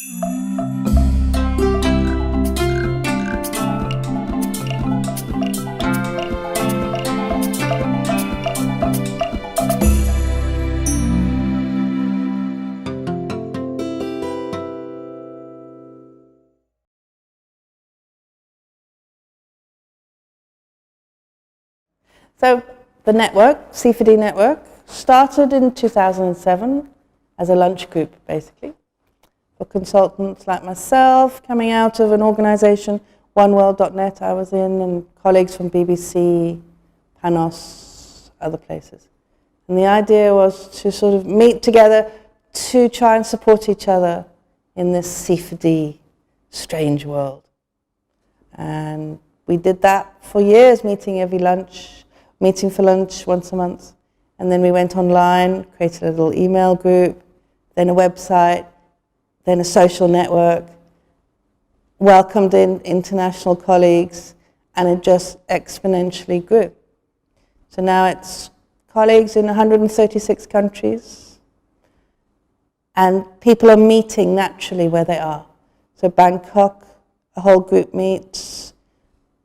So the network, C4D Network, started in 2007 as a lunch group, basically, for consultants like myself, coming out of an organization, oneworld.net I was in, and colleagues from BBC, Panos, other places. And the idea was to sort of meet together to try and support each other in this C4D strange world. And we did that for years, meeting for lunch once a month. And then we went online, created a little email group, then a website, then a social network, welcomed in international colleagues, and it just exponentially grew. So now it's colleagues in 136 countries, and people are meeting naturally where they are. So Bangkok, a whole group meets.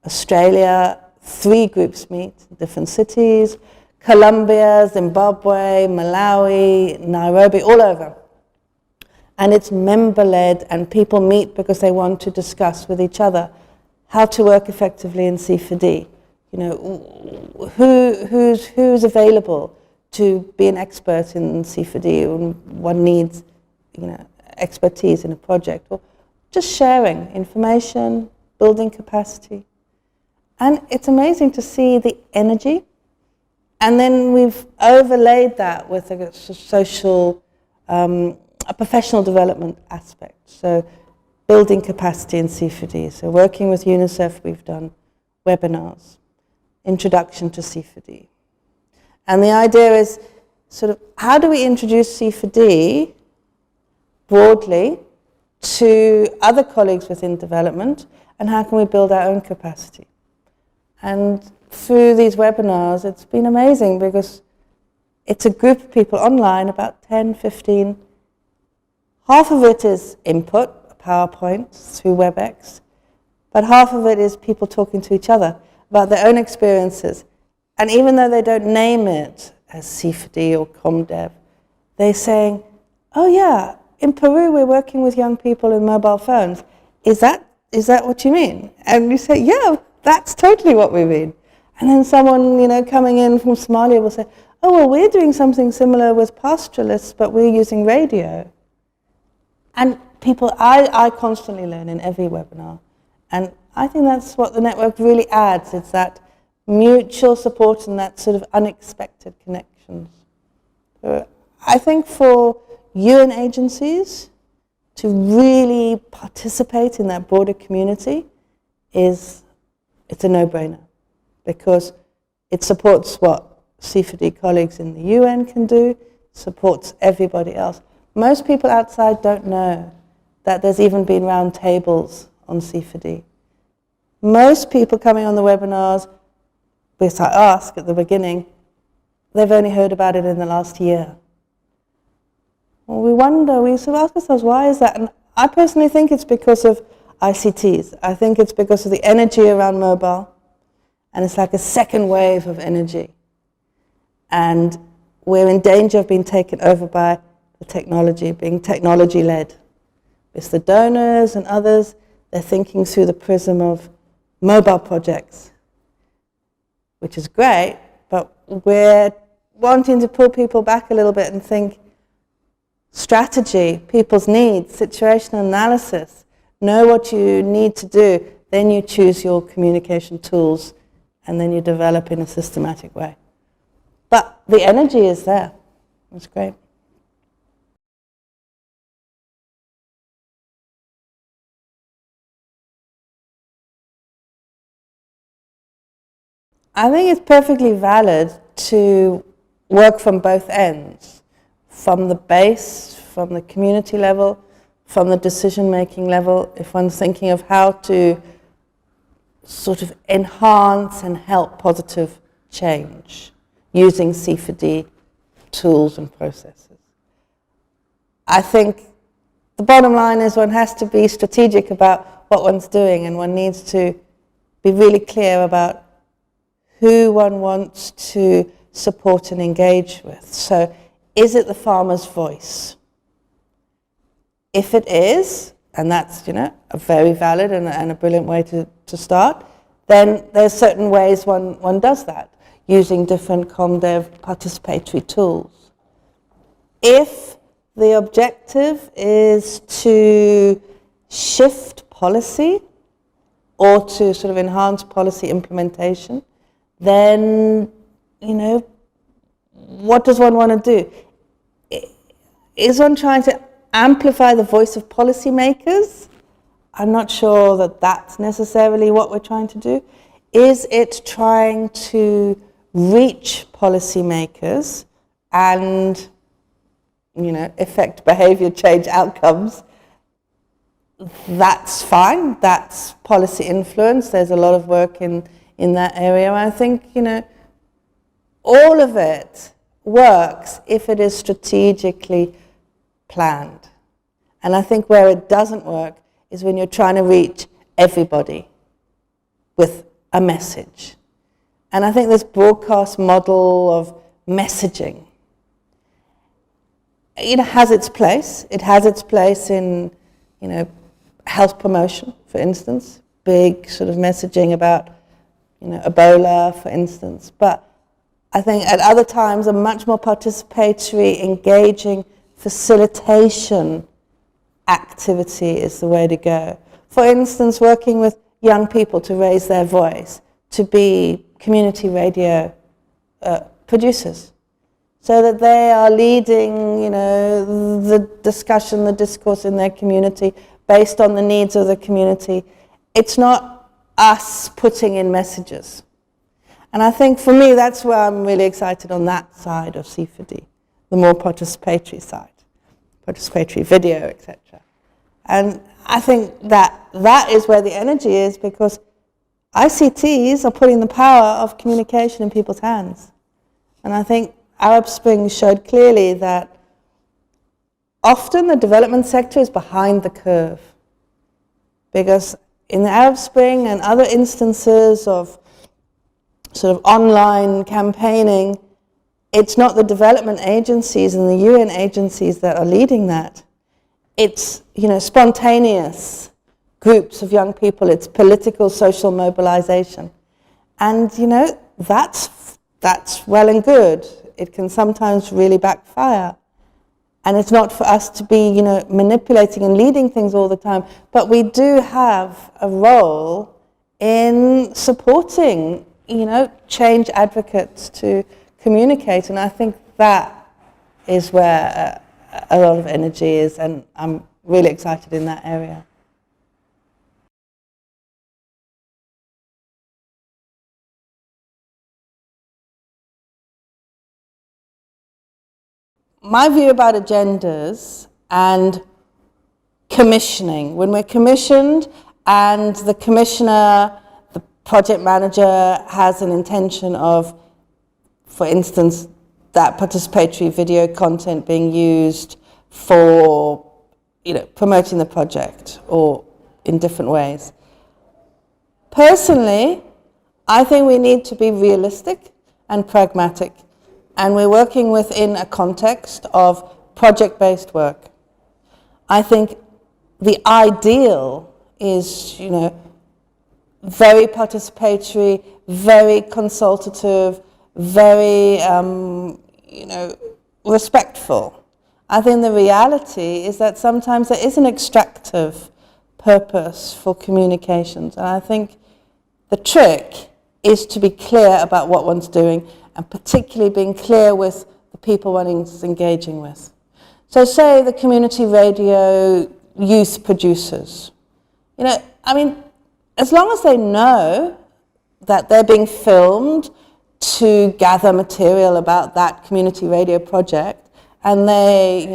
Australia, 3 groups meet in different cities. Colombia, Zimbabwe, Malawi, Nairobi, all over. And it's member-led, and people meet because they want to discuss with each other how to work effectively in C4D. You know, who's available to be an expert in C4D when one needs, you know, expertise in a project, or just sharing information, building capacity. And it's amazing to see the energy. And then we've overlaid that with a social, a professional development aspect. So building capacity in C4D. So working with UNICEF, we've done webinars, introduction to C4D. And the idea is sort of, how do we introduce C4D broadly to other colleagues within development, and how can we build our own capacity? And through these webinars, it's been amazing because it's a group of people online, about 10, 15. Half of it is input, a PowerPoint through WebEx, but half of it is people talking to each other about their own experiences. And even though they don't name it as C4D or ComDev, they're saying, oh yeah, in Peru we're working with young people in mobile phones. Is that what you mean? And you say, yeah, that's totally what we mean. And then someone, you know, coming in from Somalia will say, oh, well, we're doing something similar with pastoralists, but we're using radio. And people, I constantly learn in every webinar. And I think that's what the network really adds. It's that mutual support and that sort of unexpected connections. So I think for UN agencies to really participate in that broader community it's a no-brainer, because it supports what C4D colleagues in the UN can do, supports everybody else. Most people outside don't know that there's even been round tables on C4D. Most people coming on the webinars, because I ask at the beginning, they've only heard about it in the last year. Well, we sort of ask ourselves, why is that? And I personally think it's because of ICTs. I think it's because of the energy around mobile, and it's like a second wave of energy. And we're in danger of being taken over by the technology, being technology-led. It's the donors and others, they're thinking through the prism of mobile projects, which is great, but we're wanting to pull people back a little bit and think strategy, people's needs, situational analysis, know what you need to do, then you choose your communication tools, and then you develop in a systematic way. But the energy is there. It's great. I think it's perfectly valid to work from both ends, from the base, from the community level, from the decision-making level, if one's thinking of how to sort of enhance and help positive change using C4D tools and processes. I think the bottom line is one has to be strategic about what one's doing, and one needs to be really clear about who one wants to support and engage with. So is it the farmer's voice? If it is, and that's a very valid and a brilliant way to start, then there's certain ways one does that, using different ComDev participatory tools. If the objective is to shift policy or to sort of enhance policy implementation, then, what does one want to do? Is one trying to amplify the voice of policymakers? I'm not sure that that's necessarily what we're trying to do. Is it trying to reach policymakers and, affect behavior change outcomes? That's fine. That's policy influence. There's a lot of work in that area. I think, all of it works if it is strategically planned. And I think where it doesn't work is when you're trying to reach everybody with a message. And I think this broadcast model of messaging, has its place. It has its place in, health promotion, for instance, big sort of messaging about, Ebola, for instance. But I think at other times a much more participatory, engaging facilitation activity is the way to go. For instance, working with young people to raise their voice, to be community radio producers, so that they are leading, the discussion, the discourse in their community based on the needs of the community. It's not us putting in messages. And I think for me, that's where I'm really excited on that side of C4D, the more participatory side, participatory video, etc. And I think that is where the energy is, because ICTs are putting the power of communication in people's hands. And I think Arab Spring showed clearly that often the development sector is behind the curve, because in the Arab Spring and other instances of sort of online campaigning, it's not the development agencies and the UN agencies that are leading that. It's, spontaneous groups of young people. It's political, social mobilization. And, that's well and good. It can sometimes really backfire. And it's not for us to be, manipulating and leading things all the time. But we do have a role in supporting, change advocates to communicate. And I think that is where a lot of energy is, and I'm really excited in that area. My view about agendas and commissioning, when we're commissioned and the commissioner, the project manager has an intention of, for instance, that participatory video content being used for, promoting the project or in different ways. Personally, I think we need to be realistic and pragmatic, and we're working within a context of project-based work. I think the ideal is, very participatory, very consultative, very, respectful. I think the reality is that sometimes there is an extractive purpose for communications, and I think the trick is to be clear about what one's doing, and particularly being clear with the people one is engaging with. So say the community radio youth producers. As long as they know that they're being filmed to gather material about that community radio project, and they,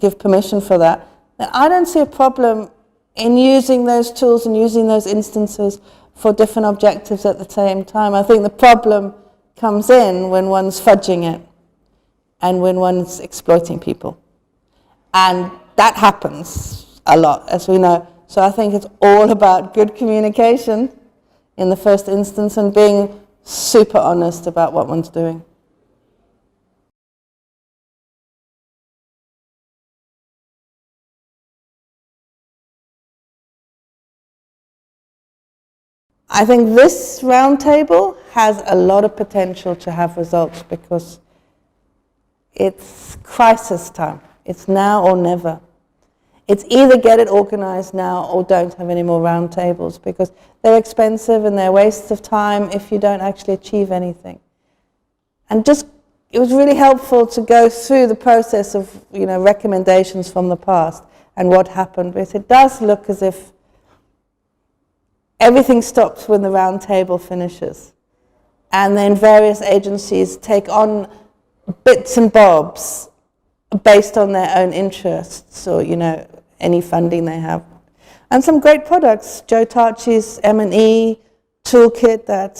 give permission for that, then I don't see a problem in using those tools and using those instances for different objectives at the same time. I think the problem comes in when one's fudging it and when one's exploiting people. And that happens a lot, as we know. So I think it's all about good communication in the first instance and being super honest about what one's doing. I think this roundtable has a lot of potential to have results because it's crisis time. It's now or never. It's either get it organized now or don't have any more roundtables because they're expensive and they're wastes of time if you don't actually achieve anything. And just, it was really helpful to go through the process of, recommendations from the past and what happened, because it does look as if everything stops when the roundtable finishes. And then various agencies take on bits and bobs based on their own interests or, any funding they have. And some great products. Joe Tarchi's M&E toolkit that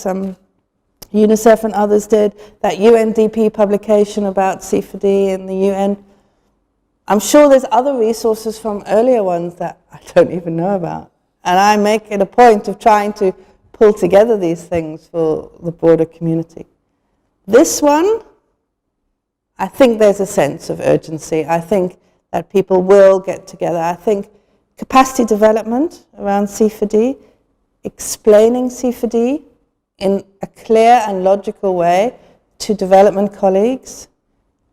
UNICEF and others did, that UNDP publication about C4D in the UN. I'm sure there's other resources from earlier ones that I don't even know about. And I make it a point of trying to pull together these things for the broader community. This one, I think there's a sense of urgency. I think that people will get together. I think capacity development around C4D, explaining C4D in a clear and logical way to development colleagues,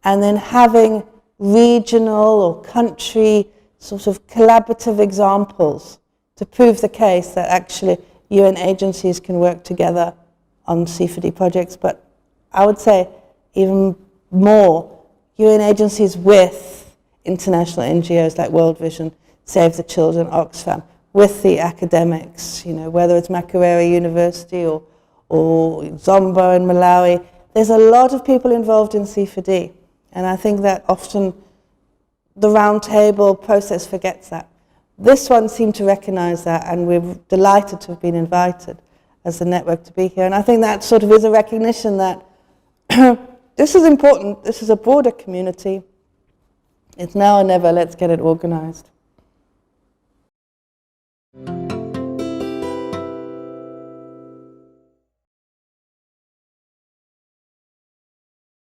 and then having regional or country sort of collaborative examples to prove the case that actually UN agencies can work together on C4D projects. But I would say even more, UN agencies with international NGOs like World Vision, Save the Children, Oxfam, with the academics, whether it's Makerere University or Zombo in Malawi. There's a lot of people involved in C4D, and I think that often the roundtable process forgets that. This one seemed to recognize that, and we're delighted to have been invited as the network to be here. And I think that sort of is a recognition that this is important, this is a broader community. It's now or never, let's get it organized.